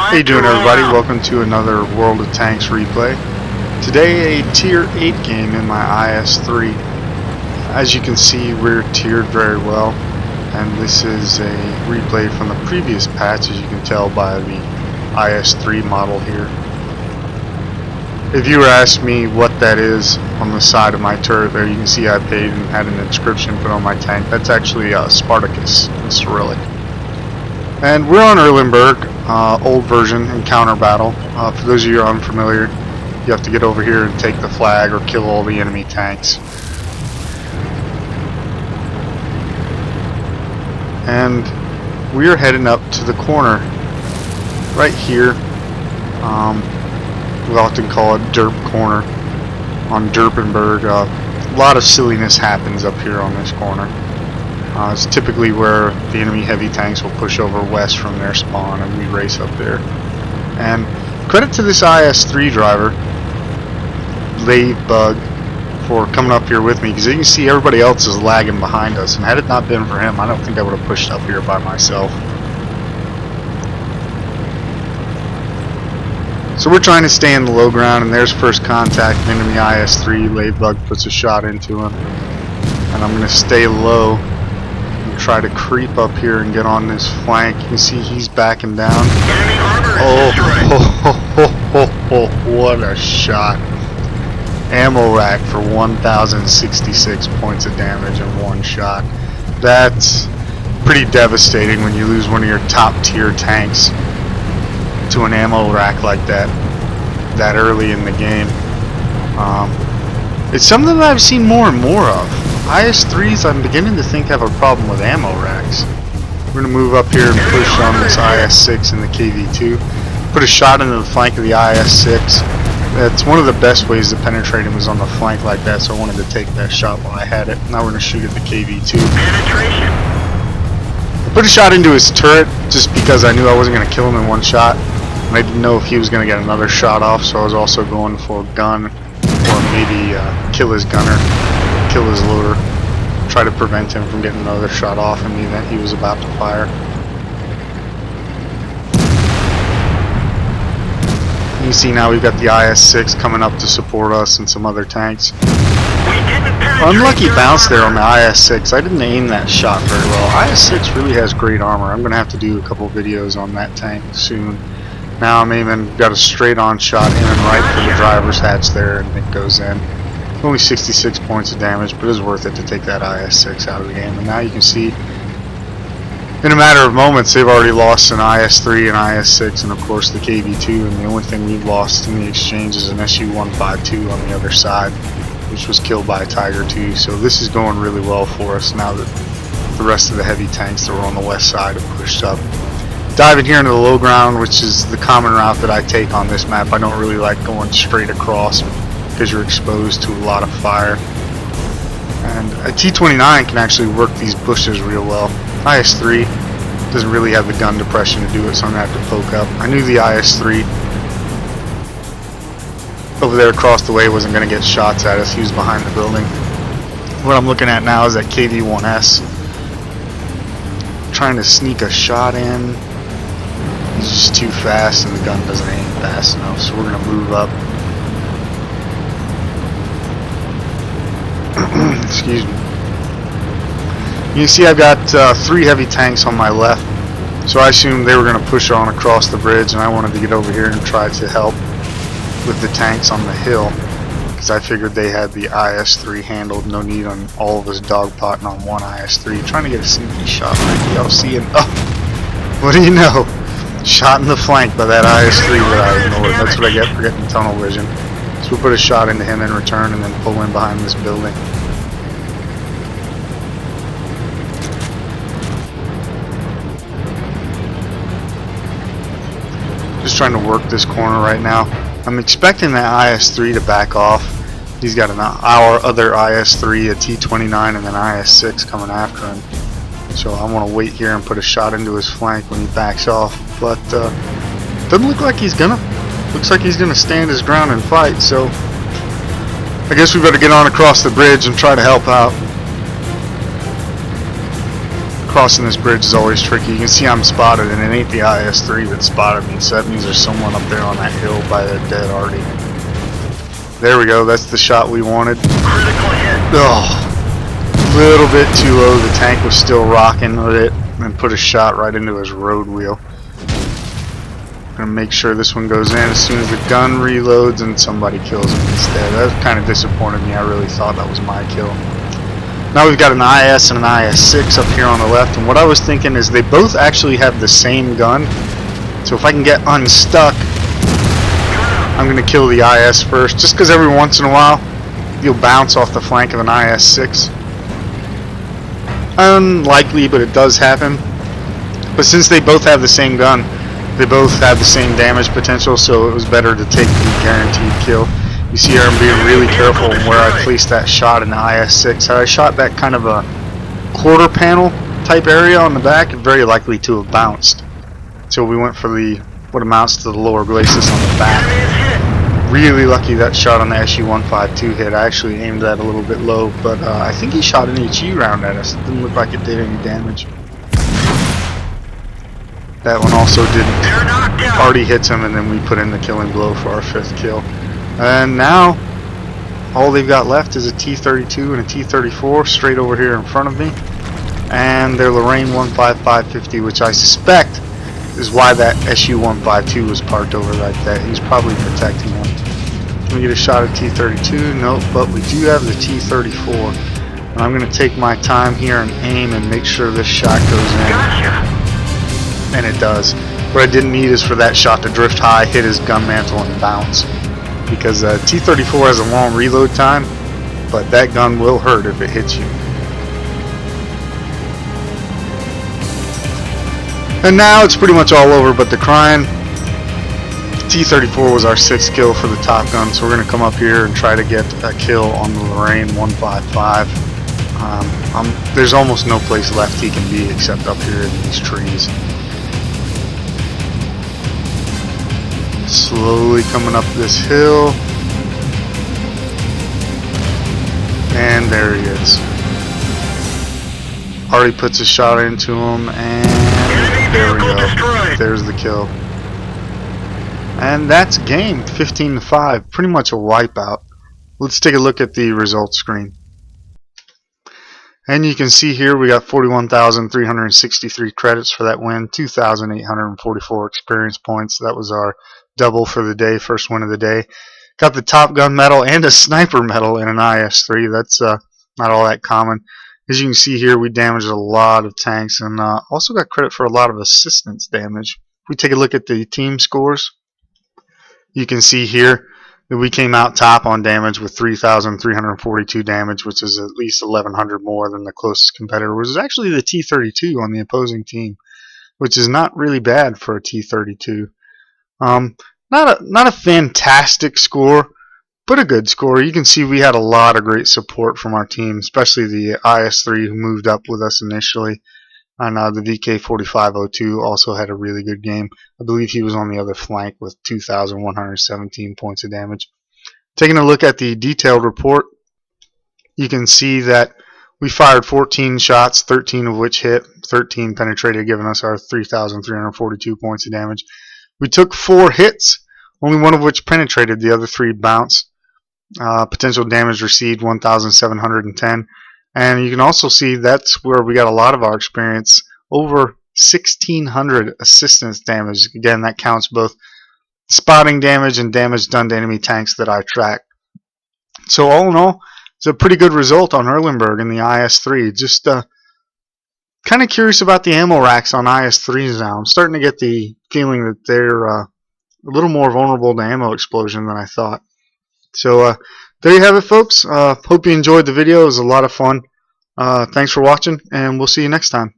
How you doing, everybody? Welcome to another World of Tanks replay. Today a tier 8 game in my IS3. As you can see, we're tiered very well, and this is a replay from the previous patch, as you can tell by the IS3 model here. If you were to ask me what that is on the side of my turret there, you can see I paid and had an inscription put on my tank. That's actually Spartacus, a Cyrillic. And we're on Erlenberg, old version, encounter battle. For those of you who are unfamiliar, you have to get over here and take the flag or kill all the enemy tanks. And we are heading up to the corner right here. We often call it Derp Corner on Derpenberg. A lot of silliness happens up here on this corner. It's typically where the enemy heavy tanks will push over west from their spawn, and we race up there. And credit to this IS3 driver, Erlenberg, for coming up here with me, because you can see everybody else is lagging behind us, and had it not been for him, I don't think I would have pushed up here by myself. So we're trying to stay in the low ground, and there's first contact. Enemy IS3, Erlenberg puts a shot into him, and I'm going to stay low and try to creep up here and get on this flank. You can see he's backing down. What a shot. Ammo rack for 1,066 points of damage in one shot. That's pretty devastating when you lose one of your top tier tanks to an ammo rack like that early in the game. It's something that I've seen more and more of. IS3s, I'm beginning to think, have a problem with ammo racks. We're going to move up here and push on this IS6 and the KV2. Put a shot into the flank of the IS6. That's one of the best ways to penetrate him, was on the flank like that, so I wanted to take that shot while I had it. Now we're going to shoot at the KV2. Penetration. I put a shot into his turret just because I knew I wasn't going to kill him in one shot. And I didn't know if he was going to get another shot off, so I was also going for a gun, or maybe kill his gunner, kill his loader, try to prevent him from getting another shot off in the event he was about to fire. You can see now we've got the IS6 coming up to support us and some other tanks. Unlucky bounce there on the IS6. I didn't aim that shot very well. IS6 really has great armor. I'm going to have to do a couple videos on that tank soon. Now I'm aiming, got a straight on shot in and right for the driver's hatch there, and it goes in. Only 66 points of damage, but it was worth it to take that IS6 out of the game. And now you can see, in a matter of moments, they've already lost an IS3 and IS6, and of course the KV2, and the only thing we've lost in the exchange is an SU-152 on the other side, which was killed by a Tiger II. So this is going really well for us now that the rest of the heavy tanks that were on the west side have pushed up. Diving here into the low ground, which is the common route that I take on this map. I don't really like going straight across because you're exposed to a lot of fire. And a T-29 can actually work these bushes real well. IS3 doesn't really have the gun depression to do it, so I'm going to have to poke up. I knew the IS3 over there across the way wasn't going to get shots at us. He was behind the building. What I'm looking at now is that KV-1S trying to sneak a shot in. He's just too fast, and the gun doesn't aim fast enough, so we're going to move up. Excuse me. You can see I've got 3 heavy tanks on my left, so I assumed they were going to push on across the bridge, and I wanted to get over here and try to help with the tanks on the hill, because I figured they had the IS3 handled. No need on all of us dogpotting on one IS3. Trying to get a sneaky shot like the LC, and oh, what do you know? Shot in the flank by that IS3 that I ignored. That's what I get for getting tunnel vision. So we'll put a shot into him in return and then pull in behind this building. Just trying to work this corner right now. I'm expecting that IS3 to back off. He's got our other IS3, a T-29, and an IS6 coming after him. So I want to wait here and put a shot into his flank when he backs off. But doesn't look like he's gonna. Looks like he's gonna stand his ground and fight. So I guess we better get on across the bridge and try to help out. crossing this bridge is always tricky. You can see I'm spotted, and it ain't the IS3 that spotted me, so that means there's someone up there on that hill by the dead already. There we go, that's the shot we wanted. Oh, little bit too low. The tank was still rocking with it, and put a shot right into his road wheel. Gonna make sure this one goes in as soon as the gun reloads and somebody kills him instead. That kind of disappointed me. I really thought that was my kill. Now we've got an IS and an IS6 up here on the left, and what I was thinking is they both actually have the same gun. So if I can get unstuck, I'm going to kill the IS first, just because every once in a while you'll bounce off the flank of an IS6. Unlikely, but it does happen. But since they both have the same gun, they both have the same damage potential, so it was better to take the guaranteed kill. You see here I'm being really careful where I placed that shot in the IS6. Had I shot that kind of a quarter panel type area on the back, very likely to have bounced. So we went for the what amounts to the lower glacis on the back. Really lucky that shot on the SU-152 hit. I actually aimed that a little bit low, but I think he shot an HE round at us. It didn't look like it did any damage. That one also didn't. Already hits him, and then we put in the killing blow for our 5th kill. And now all they've got left is a T-32 and a T-34 straight over here in front of me, and their Lorraine 15550, which I suspect is why that SU-152 was parked over like that. He's probably protecting them. Can we get a shot at T-32? Nope, but we do have the T-34. And I'm going to take my time here and aim and make sure this shot goes in. And it does. What I didn't need is for that shot to drift high, hit his gun mantle, and bounce. Because T-34 has a long reload time, but that gun will hurt if it hits you. And now it's pretty much all over but the crying. T-34 was our 6th kill for the Top Gun, so we're going to come up here and try to get a kill on the Lorraine 155. There's almost no place left he can be except up here in these trees. Slowly coming up this hill, and there he is. Already puts a shot into him, and there we go. There's the kill. And that's game, 15-5, pretty much a wipeout. Let's take a look at the results screen. And you can see here we got 41,363 credits for that win, 2,844 experience points. That was our double for the day, first win of the day. Got the Top Gun medal and a sniper medal in an IS3. That's not all that common. As you can see here, we damaged a lot of tanks, and also got credit for a lot of assistance damage. If we take a look at the team scores, you can see here that we came out top on damage with 3,342 damage, which is at least 1,100 more than the closest competitor, which is actually the T-32 on the opposing team, which is not really bad for a T-32. Not a fantastic score, but a good score. You can see we had a lot of great support from our team, especially the IS3 who moved up with us initially. And the VK4502 also had a really good game. I believe he was on the other flank with 2,117 points of damage. Taking a look at the detailed report, you can see that we fired 14 shots, 13 of which hit, 13 penetrated, giving us our 3,342 points of damage. We took 4 hits, only one of which penetrated, the other 3 bounced. Potential damage received 1,710. And you can also see that's where we got a lot of our experience, over 1,600 assistance damage. Again, that counts both spotting damage and damage done to enemy tanks that I tracked. So all in all, it's a pretty good result on Erlenberg in the IS3. Just kind of curious about the ammo racks on IS3s now. I'm starting to get the feeling that they're a little more vulnerable to ammo explosion than I thought. So there you have it, folks. Hope you enjoyed the video. It was a lot of fun. Thanks for watching, and we'll see you next time.